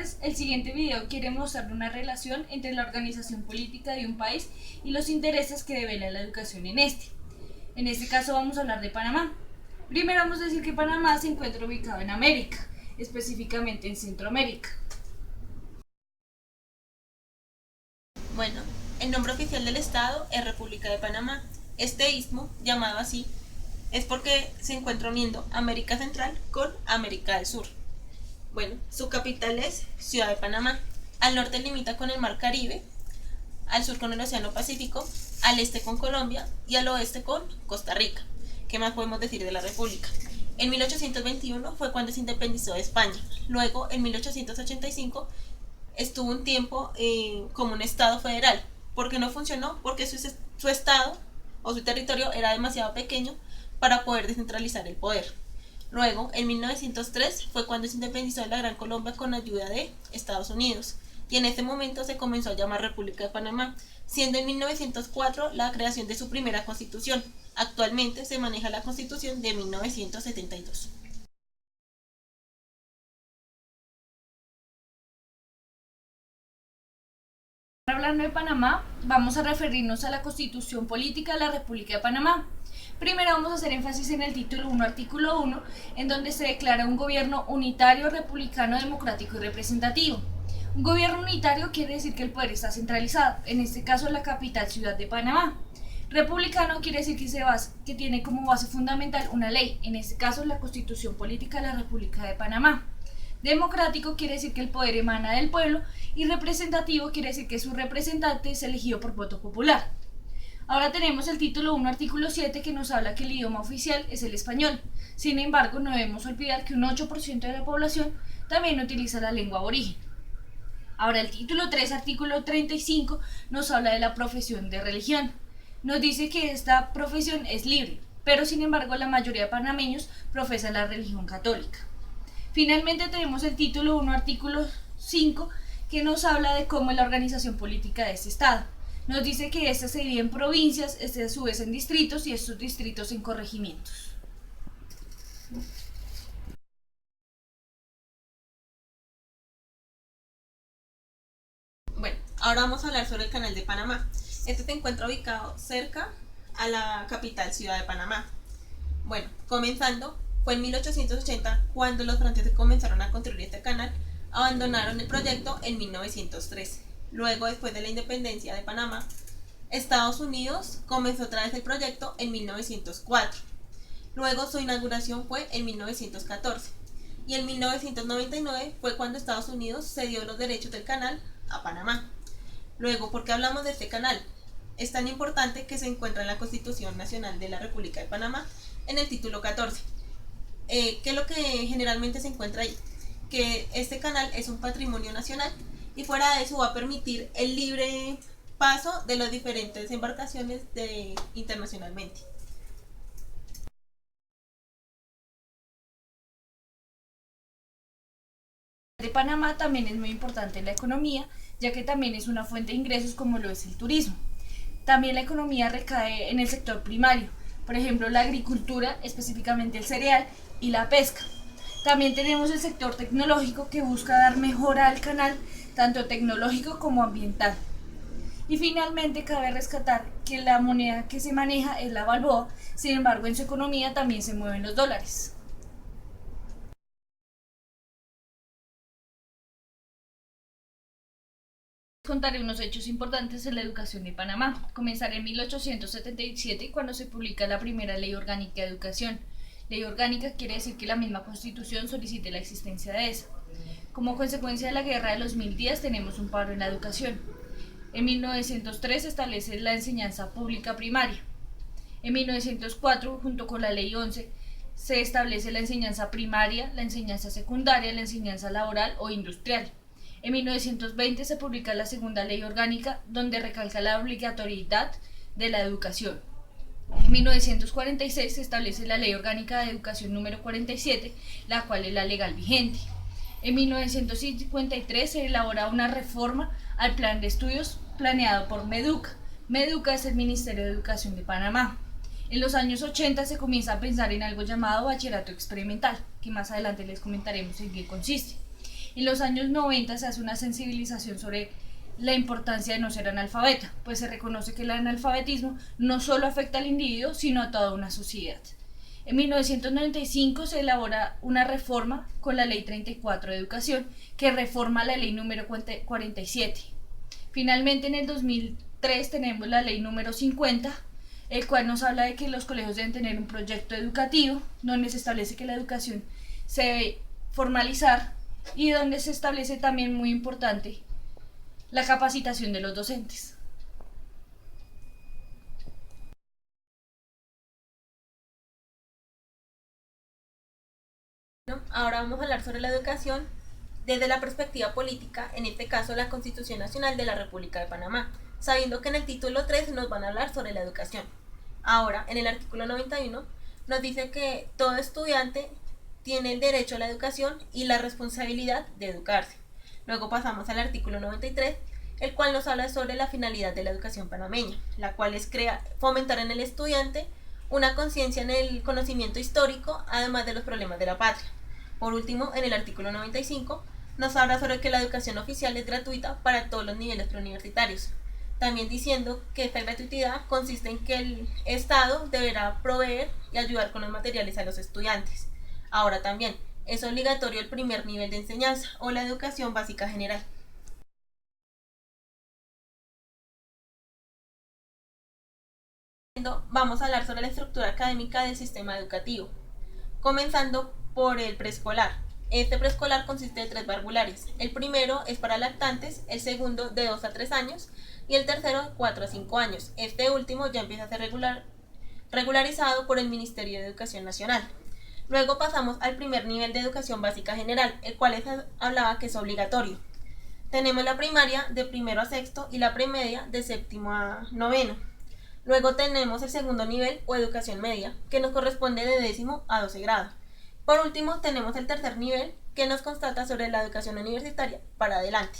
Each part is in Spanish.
tardes, el siguiente video quiere mostrar una relación entre la organización política de un país y los intereses que devela la educación en este. En este caso vamos a hablar de Panamá. Primero vamos a decir que Panamá se encuentra ubicado en América, específicamente en Centroamérica. Bueno, el nombre oficial del estado es República de Panamá. Este istmo, llamado así, es porque se encuentra uniendo América Central con América del Sur. Bueno, su capital es Ciudad de Panamá. Al norte limita con el Mar Caribe, al sur con el Océano Pacífico, al este con Colombia y al oeste con Costa Rica. ¿Qué más podemos decir de la República? En 1821 fue cuando se independizó de España. Luego, en 1885, estuvo un tiempo como un estado federal. ¿Por qué no funcionó? Porque su estado o su territorio era demasiado pequeño para poder descentralizar el poder. Luego, en 1903 fue cuando se independizó de la Gran Colombia con ayuda de Estados Unidos, y en este momento se comenzó a llamar República de Panamá, siendo en 1904 la creación de su primera constitución. Actualmente se maneja la constitución de 1972. Hablando de Panamá, vamos a referirnos a la Constitución Política de la República de Panamá. Primero vamos a hacer énfasis en el título 1, artículo 1, en donde se declara un gobierno unitario, republicano, democrático y representativo. Un gobierno unitario quiere decir que el poder está centralizado, en este caso la capital ciudad de Panamá. Republicano quiere decir que tiene como base fundamental una ley, en este caso la Constitución Política de la República de Panamá. Democrático quiere decir que el poder emana del pueblo, y representativo quiere decir que su representante es elegido por voto popular. Ahora tenemos el título 1, artículo 7, que nos habla que el idioma oficial es el español. Sin embargo, no debemos olvidar que un 8% de la población también utiliza la lengua aborigen. Ahora el título 3, artículo 35, nos habla de la profesión de religión. Nos dice que esta profesión es libre, pero sin embargo la mayoría de panameños profesan la religión católica. Finalmente tenemos el título 1, artículo 5, que nos habla de cómo es la organización política de este estado. Nos dice que esta se divide en provincias, a su vez en distritos, y estos distritos en corregimientos. Bueno, ahora vamos a hablar sobre el Canal de Panamá. Este se encuentra ubicado cerca a la capital Ciudad de Panamá. Bueno, comenzando, fue en 1880 cuando los franceses comenzaron a construir este canal. Abandonaron el proyecto en 1913. Luego, después de la independencia de Panamá, Estados Unidos comenzó otra vez el proyecto en 1904. Luego su inauguración fue en 1914. Y en 1999 fue cuando Estados Unidos cedió los derechos del canal a Panamá. Luego, ¿por qué hablamos de este canal? Es tan importante que se encuentra en la Constitución Nacional de la República de Panamá, en el título 14. ¿Qué es lo que generalmente se encuentra ahí? Que este canal es un patrimonio nacional, y fuera de eso va a permitir el libre paso de las diferentes embarcaciones internacionalmente. De Panamá también es muy importante en la economía, ya que también es una fuente de ingresos como lo es el turismo. También la economía recae en el sector primario, por ejemplo la agricultura, específicamente el cereal, y la pesca. También tenemos el sector tecnológico, que busca dar mejora al canal, tanto tecnológico como ambiental. Y finalmente cabe rescatar que la moneda que se maneja es la balboa, sin embargo en su economía también se mueven los dólares. Contaré unos hechos importantes en la educación de Panamá. Comenzaré en 1877, cuando se publica la primera Ley Orgánica de Educación. Ley orgánica quiere decir que la misma Constitución solicite la existencia de esa. Como consecuencia de la Guerra de los 1000 días tenemos un paro en la educación. En 1903 se establece la enseñanza pública primaria. En 1904, junto con la Ley 11, se establece la enseñanza primaria, la enseñanza secundaria, la enseñanza laboral o industrial. En 1920 se publica la segunda Ley Orgánica, donde recalca la obligatoriedad de la educación. En 1946 se establece la Ley Orgánica de Educación número 47, la cual es la legal vigente. En 1953 se elabora una reforma al plan de estudios planeado por MEDUCA. MEDUCA es el Ministerio de Educación de Panamá. En los años 80 se comienza a pensar en algo llamado bachillerato experimental, que más adelante les comentaremos en qué consiste. En los años 90 se hace una sensibilización sobre la importancia de no ser analfabeta, pues se reconoce que el analfabetismo no solo afecta al individuo, sino a toda una sociedad. En 1995 se elabora una reforma con la Ley 34 de Educación, que reforma la Ley número 47. Finalmente, en el 2003 tenemos la Ley número 50, el cual nos habla de que los colegios deben tener un proyecto educativo, donde se establece que la educación se debe formalizar y donde se establece también, muy importante, la capacitación de los docentes. Ahora vamos a hablar sobre la educación desde la perspectiva política, en este caso la Constitución Nacional de la República de Panamá, sabiendo que en el título 3 nos van a hablar sobre la educación. Ahora, en el artículo 91 nos dice que todo estudiante tiene el derecho a la educación y la responsabilidad de educarse. Luego pasamos al artículo 93, el cual nos habla sobre la finalidad de la educación panameña, la cual es fomentar en el estudiante una conciencia en el conocimiento histórico, además de los problemas de la patria. Por último, en el artículo 95 nos habla sobre que la educación oficial es gratuita para todos los niveles preuniversitarios, también diciendo que esta gratuidad consiste en que el Estado deberá proveer y ayudar con los materiales a los estudiantes. Ahora también es obligatorio el primer nivel de enseñanza o la educación básica general. Vamos a hablar sobre la estructura académica del sistema educativo, comenzando por el preescolar. Este preescolar consiste de 3 parvulares. El primero es para lactantes, el segundo de 2 a 3 años y el tercero de 4 a 5 años. Este último ya empieza a ser regularizado por el Ministerio de Educación Nacional. Luego pasamos al primer nivel de educación básica general, el cual hablaba que es obligatorio. Tenemos la primaria de primero a sexto y la premedia de séptimo a noveno. Luego tenemos el segundo nivel o educación media, que nos corresponde de 10º a 12 grado. Por último, tenemos el tercer nivel, que nos constata sobre la educación universitaria para adelante.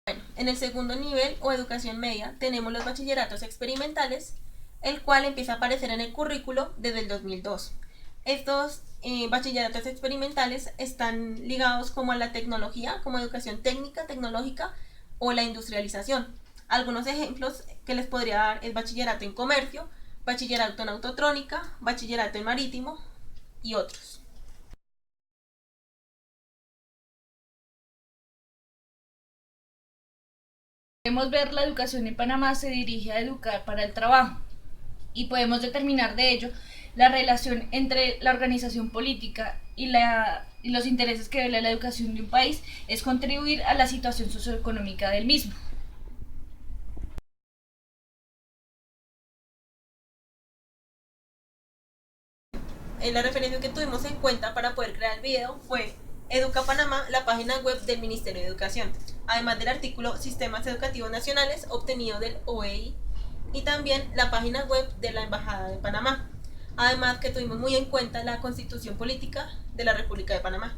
Bueno, en el segundo nivel o educación media tenemos los bachilleratos experimentales, el cual empieza a aparecer en el currículo desde el 2002. Estos bachilleratos experimentales están ligados como a la tecnología, como educación técnica, tecnológica o la industrialización. Algunos ejemplos que les podría dar es bachillerato en comercio, bachillerato en autotrónica, bachillerato en marítimo y otros. Podemos ver la educación en Panamá se dirige a educar para el trabajo y podemos determinar de ello la relación entre la organización política y los intereses que vela la educación de un país es contribuir a la situación socioeconómica del mismo. La referencia que tuvimos en cuenta para poder crear el video fue Educa Panamá, la página web del Ministerio de Educación, además del artículo Sistemas Educativos Nacionales obtenido del OEI y también la página web de la Embajada de Panamá. Además que tuvimos muy en cuenta la Constitución Política de la República de Panamá.